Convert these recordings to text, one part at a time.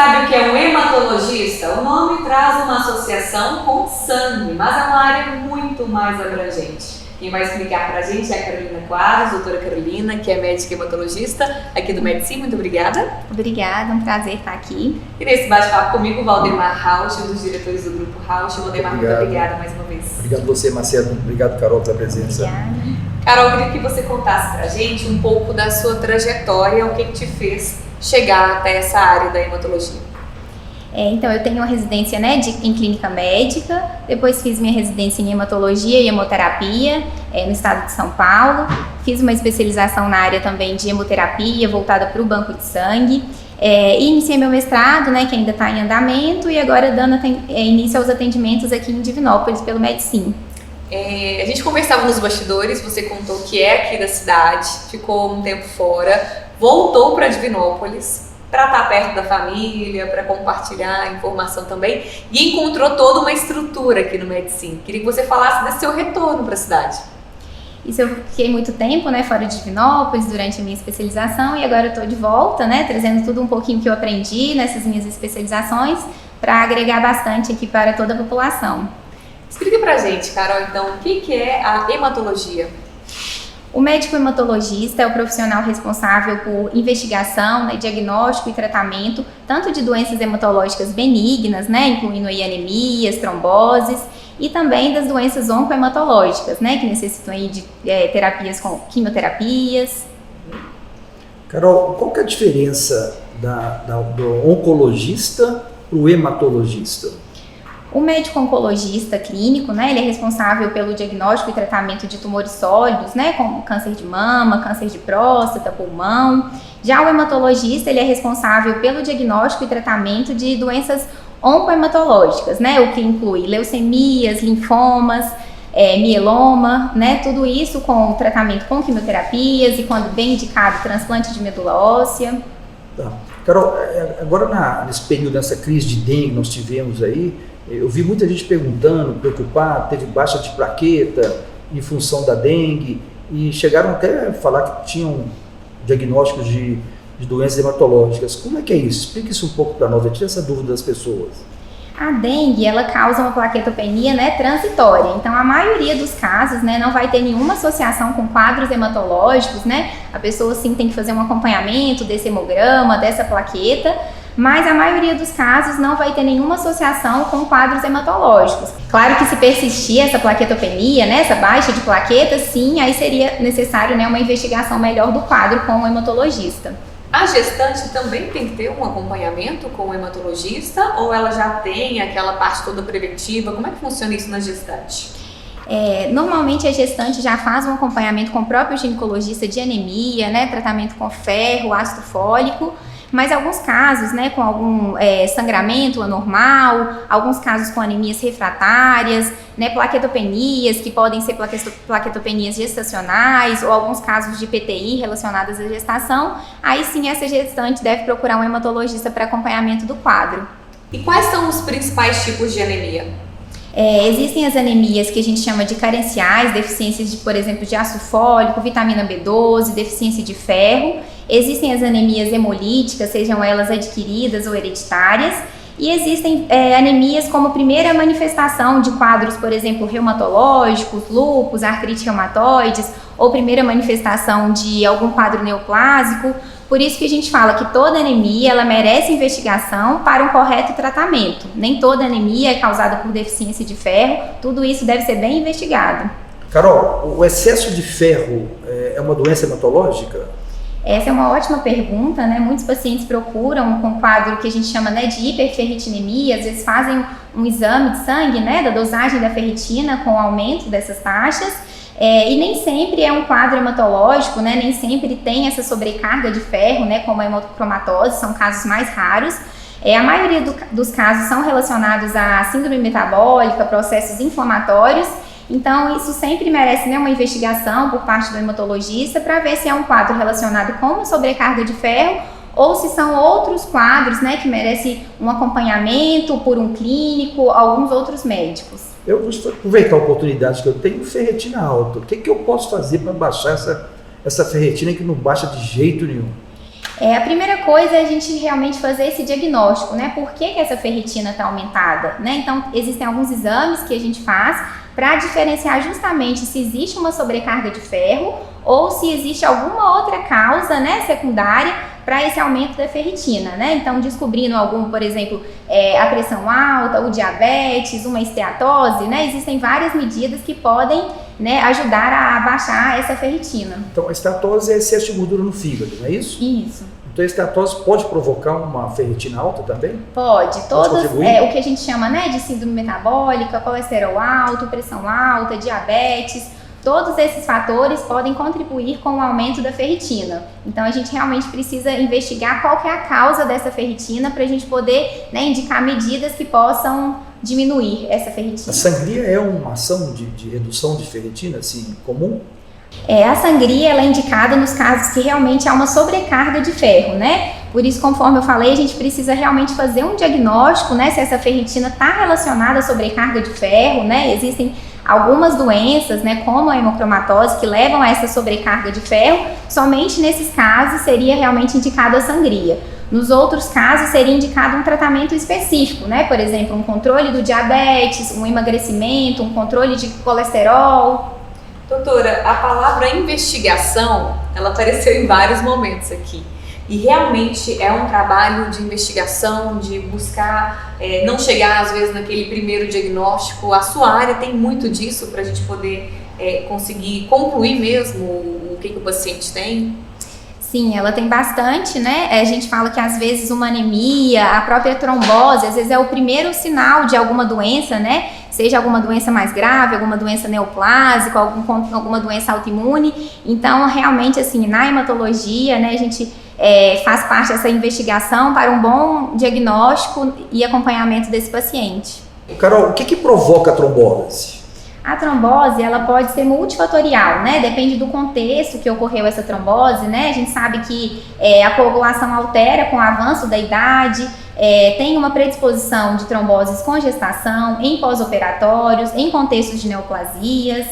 sabe o que é um hematologista? O nome traz uma associação com sangue, mas é uma área muito mais abrangente. Quem vai explicar pra gente é a Carolina Quadros, doutora Carolina, que é médica hematologista aqui do Medicim. Muito obrigada. Obrigada, é um prazer estar aqui. E nesse bate-papo comigo, o Valdemar Rauch, um dos diretores do Grupo Rauch. Valdemar, muito obrigada mais uma vez. Obrigado a você, Marcelo. Obrigado, Carol, pela presença. Obrigada. Carol, eu queria que você contasse pra gente um pouco da sua trajetória, o que te fez chegar até essa área da hematologia. Então, eu tenho uma residência, né, em clínica médica, depois fiz minha residência em hematologia e hemoterapia no estado de São Paulo, fiz uma especialização na área também de hemoterapia, voltada para o banco de sangue, e iniciei meu mestrado, né, que ainda está em andamento, e agora dando início aos atendimentos aqui em Divinópolis, pelo Medicim. A gente conversava nos bastidores, você contou que é aqui da cidade, ficou um tempo fora, voltou para Divinópolis, para estar perto da família, para compartilhar informação também, e encontrou toda uma estrutura aqui no Medicim. Queria que você falasse desse seu retorno para a cidade. Isso, eu fiquei muito tempo, né, fora de Divinópolis durante a minha especialização, e agora eu estou de volta, né, trazendo tudo um pouquinho que eu aprendi nessas minhas especializações para agregar bastante aqui para toda a população. Explica pra gente, Carol, então, o que é a hematologia? O médico hematologista é o profissional responsável por investigação, né, diagnóstico e tratamento, tanto de doenças hematológicas benignas, né, incluindo aí anemias, tromboses, e também das doenças oncohematológicas, né, que necessitam aí de terapias com quimioterapias. Carol, qual que é a diferença do oncologista para o hematologista? O médico oncologista clínico, né, ele é responsável pelo diagnóstico e tratamento de tumores sólidos, né, como câncer de mama, câncer de próstata, pulmão. Já o hematologista, ele é responsável pelo diagnóstico e tratamento de doenças oncohematológicas, né, o que inclui leucemias, linfomas, mieloma, né, tudo isso com tratamento com quimioterapias e, quando bem indicado, transplante de medula óssea. Tá. Carol, agora nesse período dessa crise de dengue que nós tivemos aí, eu vi muita gente perguntando, preocupada, teve baixa de plaqueta em função da dengue e chegaram até a falar que tinham diagnósticos de doenças hematológicas. Como é que é isso? Explique isso um pouco para nós, eu tiro essa dúvida das pessoas. A dengue, ela causa uma plaquetopenia, né, transitória. Então, a maioria dos casos, né, não vai ter nenhuma associação com quadros hematológicos, né? A pessoa, sim, tem que fazer um acompanhamento desse hemograma, dessa plaqueta, mas a maioria dos casos não vai ter nenhuma associação com quadros hematológicos. Claro que se persistir essa plaquetopenia, né, essa baixa de plaquetas, sim, aí seria necessário, né, uma investigação melhor do quadro com o hematologista. A gestante também tem que ter um acompanhamento com o hematologista ou ela já tem aquela parte toda preventiva? Como é que funciona isso na gestante? Normalmente a gestante já faz um acompanhamento com o próprio ginecologista de anemia, né, tratamento com ferro, ácido fólico, mas alguns casos, né, com algum sangramento anormal, alguns casos com anemias refratárias, né, plaquetopenias, que podem ser plaquetopenias gestacionais, ou alguns casos de PTI relacionadas à gestação, aí sim essa gestante deve procurar um hematologista para acompanhamento do quadro. E quais são os principais tipos de anemia? Existem as anemias que a gente chama de carenciais, deficiências de, por exemplo, de ácido fólico, vitamina B12, deficiência de ferro. Existem as anemias hemolíticas, sejam elas adquiridas ou hereditárias. E existem anemias como primeira manifestação de quadros, por exemplo, reumatológicos, lúpus, artrite reumatoides, ou primeira manifestação de algum quadro neoplásico. Por isso que a gente fala que toda anemia ela merece investigação para um correto tratamento. Nem toda anemia é causada por deficiência de ferro, tudo isso deve ser bem investigado. Carol, o excesso de ferro é uma doença hematológica? Essa é uma ótima pergunta, né? Muitos pacientes procuram com um quadro que a gente chama, né, de hiperferritinemia, às vezes fazem um exame de sangue, né, da dosagem da ferritina com o aumento dessas taxas, e nem sempre é um quadro hematológico, né, nem sempre tem essa sobrecarga de ferro, né, como a hemocromatose, são casos mais raros. A maioria dos casos são relacionados à síndrome metabólica, processos inflamatórios. Então, isso sempre merece, né, uma investigação por parte do hematologista para ver se é um quadro relacionado com uma sobrecarga de ferro ou se são outros quadros, né, que merecem um acompanhamento por um clínico, alguns outros médicos. Eu vou aproveitar a oportunidade que eu tenho, ferritina alta. O que eu posso fazer para baixar essa ferritina que não baixa de jeito nenhum? A primeira coisa é a gente realmente fazer esse diagnóstico, né? Por que essa ferritina está aumentada, né? Então, existem alguns exames que a gente faz para diferenciar justamente se existe uma sobrecarga de ferro ou se existe alguma outra causa, né, secundária para esse aumento da ferritina, né? Então, descobrindo algum, por exemplo, a pressão alta, o diabetes, uma esteatose, né? Existem várias medidas que podem, né, ajudar a baixar essa ferritina. Então, a esteatose é excesso de gordura no fígado, não é isso? Isso. Então, a esteatose pode provocar uma ferritina alta também? Pode. Todas, contribuir? o que a gente chama, né, de síndrome metabólica, colesterol alto, pressão alta, diabetes, todos esses fatores podem contribuir com o aumento da ferritina. Então, a gente realmente precisa investigar qual que é a causa dessa ferritina para a gente poder, né, indicar medidas que possam diminuir essa ferritina. A sangria é uma ação de redução de ferritina, assim, comum? A sangria ela é indicada nos casos que realmente há uma sobrecarga de ferro, né? Por isso, conforme eu falei, a gente precisa realmente fazer um diagnóstico, né? Se essa ferritina está relacionada à sobrecarga de ferro, né? Existem algumas doenças, né? Como a hemocromatose, que levam a essa sobrecarga de ferro. Somente nesses casos seria realmente indicado a sangria. Nos outros casos, seria indicado um tratamento específico, né? Por exemplo, um controle do diabetes, um emagrecimento, um controle de colesterol. Doutora, a palavra investigação, ela apareceu em vários momentos aqui. E realmente é um trabalho de investigação, de buscar, não chegar às vezes naquele primeiro diagnóstico. A sua área tem muito disso para a gente poder conseguir concluir mesmo o que o paciente tem? Sim, ela tem bastante, né? A gente fala que às vezes uma anemia, a própria trombose, às vezes é o primeiro sinal de alguma doença, né? Seja alguma doença mais grave, alguma doença neoplásica, alguma doença autoimune. Então, realmente, assim, na hematologia, né, a gente faz parte dessa investigação para um bom diagnóstico e acompanhamento desse paciente. Carol, o que provoca a trombose? A trombose, ela pode ser multifatorial, né? Depende do contexto que ocorreu essa trombose, né? A gente sabe que a coagulação altera com o avanço da idade, tem uma predisposição de tromboses com gestação, em pós-operatórios, em contextos de neoplasias.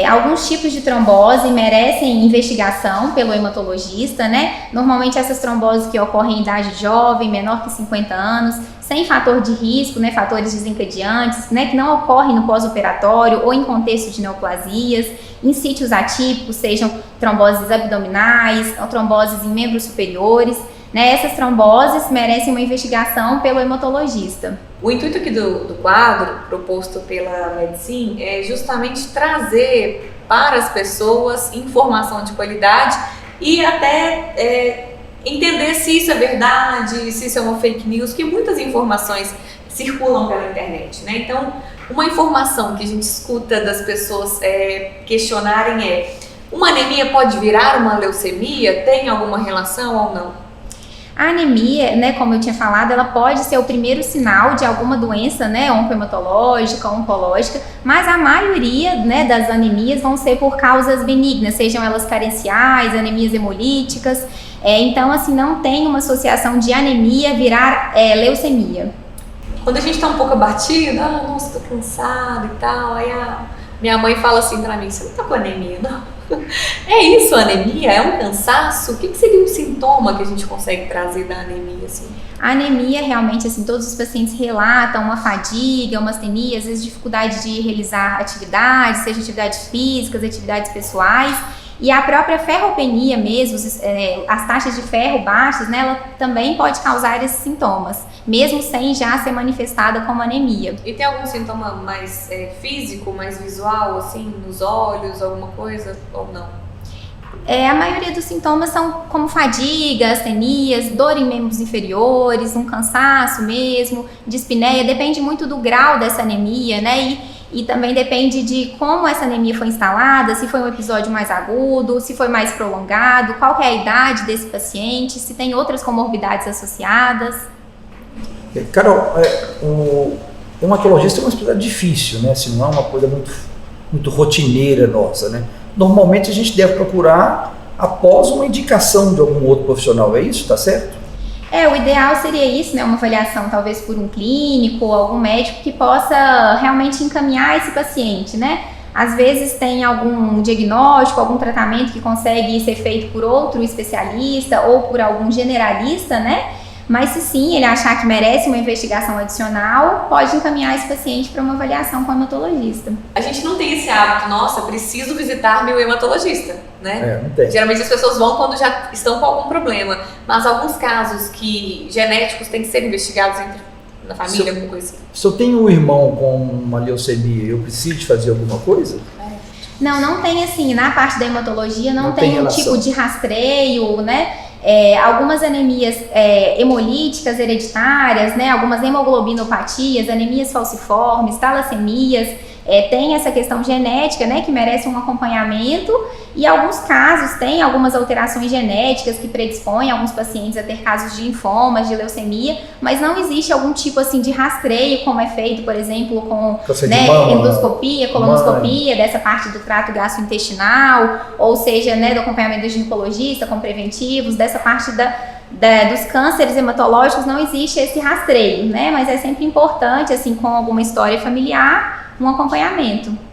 Alguns tipos de trombose merecem investigação pelo hematologista, né? Normalmente essas tromboses que ocorrem em idade jovem, menor que 50 anos, sem fator de risco, né? Fatores desencadeantes, né? Que não ocorrem no pós-operatório ou em contexto de neoplasias, em sítios atípicos, sejam tromboses abdominais ou tromboses em membros superiores, né? Essas tromboses merecem uma investigação pelo hematologista. O intuito aqui do quadro, proposto pela Medicine, é justamente trazer para as pessoas informação de qualidade e até entender se isso é verdade, se isso é uma fake news, que muitas informações circulam pela internet, né? Então, uma informação que a gente escuta das pessoas questionarem uma anemia pode virar uma leucemia? Tem alguma relação ou não? A anemia, né, como eu tinha falado, ela pode ser o primeiro sinal de alguma doença, né, oncohematológica, oncológica, mas a maioria, né, das anemias vão ser por causas benignas, sejam elas carenciais, anemias hemolíticas. Então, assim, não tem uma associação de anemia virar leucemia. Quando a gente tá um pouco abatido, nossa, tô cansada e tal, aí minha mãe fala assim pra mim, você não tá com anemia, não? É isso, a anemia? É um cansaço? O que seria um sintoma que a gente consegue trazer da anemia, assim? A anemia, realmente, assim, todos os pacientes relatam uma fadiga, uma astenia, às vezes dificuldade de realizar atividades, seja atividades físicas, atividades pessoais. E a própria ferropenia mesmo, as taxas de ferro baixas, né, ela também pode causar esses sintomas, mesmo sem já ser manifestada como anemia. E tem algum sintoma mais físico, mais visual, assim, nos olhos, alguma coisa, ou não? A maioria dos sintomas são como fadiga, astenias, dor em membros inferiores, um cansaço mesmo, dispneia, depende muito do grau dessa anemia, né, e também depende de como essa anemia foi instalada, se foi um episódio mais agudo, se foi mais prolongado, qual que é a idade desse paciente, se tem outras comorbidades associadas. Carol, o hematologista é uma especialidade difícil, né? Assim, não é uma coisa muito rotineira nossa, né? Normalmente a gente deve procurar após uma indicação de algum outro profissional, é isso? Tá certo? O ideal seria isso, né? Uma avaliação talvez por um clínico, algum médico que possa realmente encaminhar esse paciente, né? Às vezes tem algum diagnóstico, algum tratamento que consegue ser feito por outro especialista ou por algum generalista, né? Mas se sim, ele achar que merece uma investigação adicional, pode encaminhar esse paciente para uma avaliação com o hematologista. A gente não tem esse hábito, nossa, preciso visitar meu hematologista, né? Não tem. Geralmente as pessoas vão quando já estão com algum problema, mas alguns casos que genéticos têm que ser investigados na família, alguma coisa assim. Se eu tenho um irmão com uma leucemia, eu preciso fazer alguma coisa? Não tem assim, na parte da hematologia não tem um tipo de rastreio, né? Algumas anemias hemolíticas hereditárias, né? Algumas hemoglobinopatias, anemias falciformes, talassemias, tem essa questão genética, né? Que merece um acompanhamento, e alguns casos tem algumas alterações genéticas que predispõem alguns pacientes a ter casos de linfomas, de leucemia, mas não existe algum tipo assim de rastreio como é feito, por exemplo, com endoscopia, colonoscopia, dessa parte do trato gastrointestinal, ou seja, né, do acompanhamento do ginecologista com preventivos, dessa parte dos cânceres hematológicos não existe esse rastreio, né? Mas é sempre importante, assim, com alguma história familiar, um acompanhamento.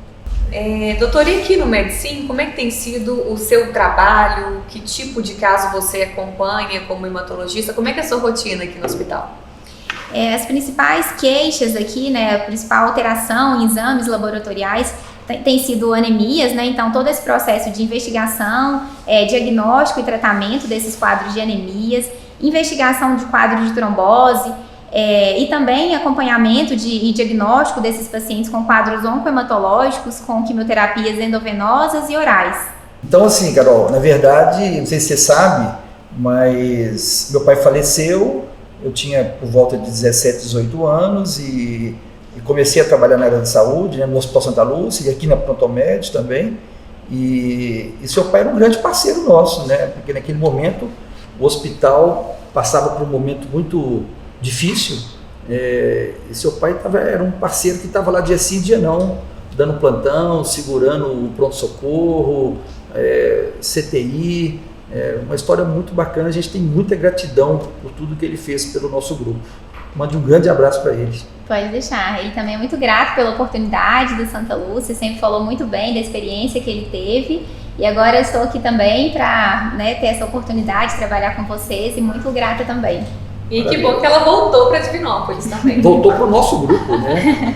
Doutora, e aqui no Med-Sim, como é que tem sido o seu trabalho? Que tipo de caso você acompanha como hematologista? Como é que é a sua rotina aqui no hospital? As principais queixas aqui, né, a principal alteração em exames laboratoriais tem sido anemias, né? Então todo esse processo de investigação, diagnóstico e tratamento desses quadros de anemias, investigação de quadro de trombose, e também acompanhamento e diagnóstico desses pacientes com quadros oncohematológicos, com quimioterapias endovenosas e orais. Então assim, Carol, na verdade, não sei se você sabe, mas meu pai faleceu, eu tinha por volta de 17, 18 anos e comecei a trabalhar na área da saúde, né, no Hospital Santa Lúcia e aqui na Prontomed também, e seu pai era um grande parceiro nosso, né, porque naquele momento o hospital passava por um momento muito difícil, e seu pai era um parceiro que estava lá dia sim, dia não, dando plantão, segurando o pronto-socorro, CTI, uma história muito bacana. A gente tem muita gratidão por tudo que ele fez pelo nosso grupo. Mande um grande abraço para ele. Pode deixar, ele também é muito grato pela oportunidade do Santa Lúcia, sempre falou muito bem da experiência que ele teve, e agora eu estou aqui também para, né, ter essa oportunidade de trabalhar com vocês, e muito grata também. E que bom que ela voltou para Divinópolis também. Voltou para o nosso grupo, né?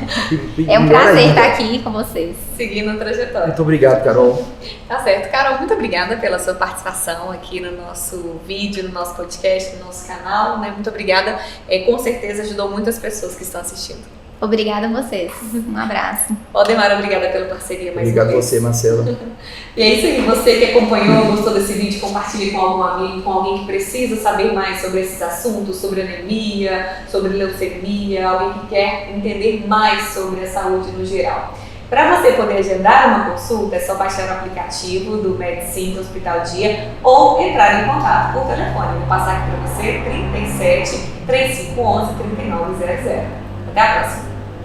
É um prazer estar aqui com vocês. Seguindo a trajetória. Muito obrigado, Carol. Tá certo. Carol, muito obrigada pela sua participação aqui no nosso vídeo, no nosso podcast, no nosso canal, né? Muito obrigada. Com certeza ajudou muitas pessoas que estão assistindo. Obrigada a vocês. Um abraço. Valdemar, obrigada pela parceria mais Obrigado uma vez. Obrigado a você, Marcela. E é isso aí. Você que acompanhou, gostou desse vídeo, compartilhe com algum amigo, com alguém que precisa saber mais sobre esses assuntos, sobre anemia, sobre leucemia, alguém que quer entender mais sobre a saúde no geral. Para você poder agendar uma consulta, é só baixar o aplicativo do Med-Sim do Hospital Dia ou entrar em contato por telefone. Vou passar aqui para você, 37 3511 3900. Até a próxima!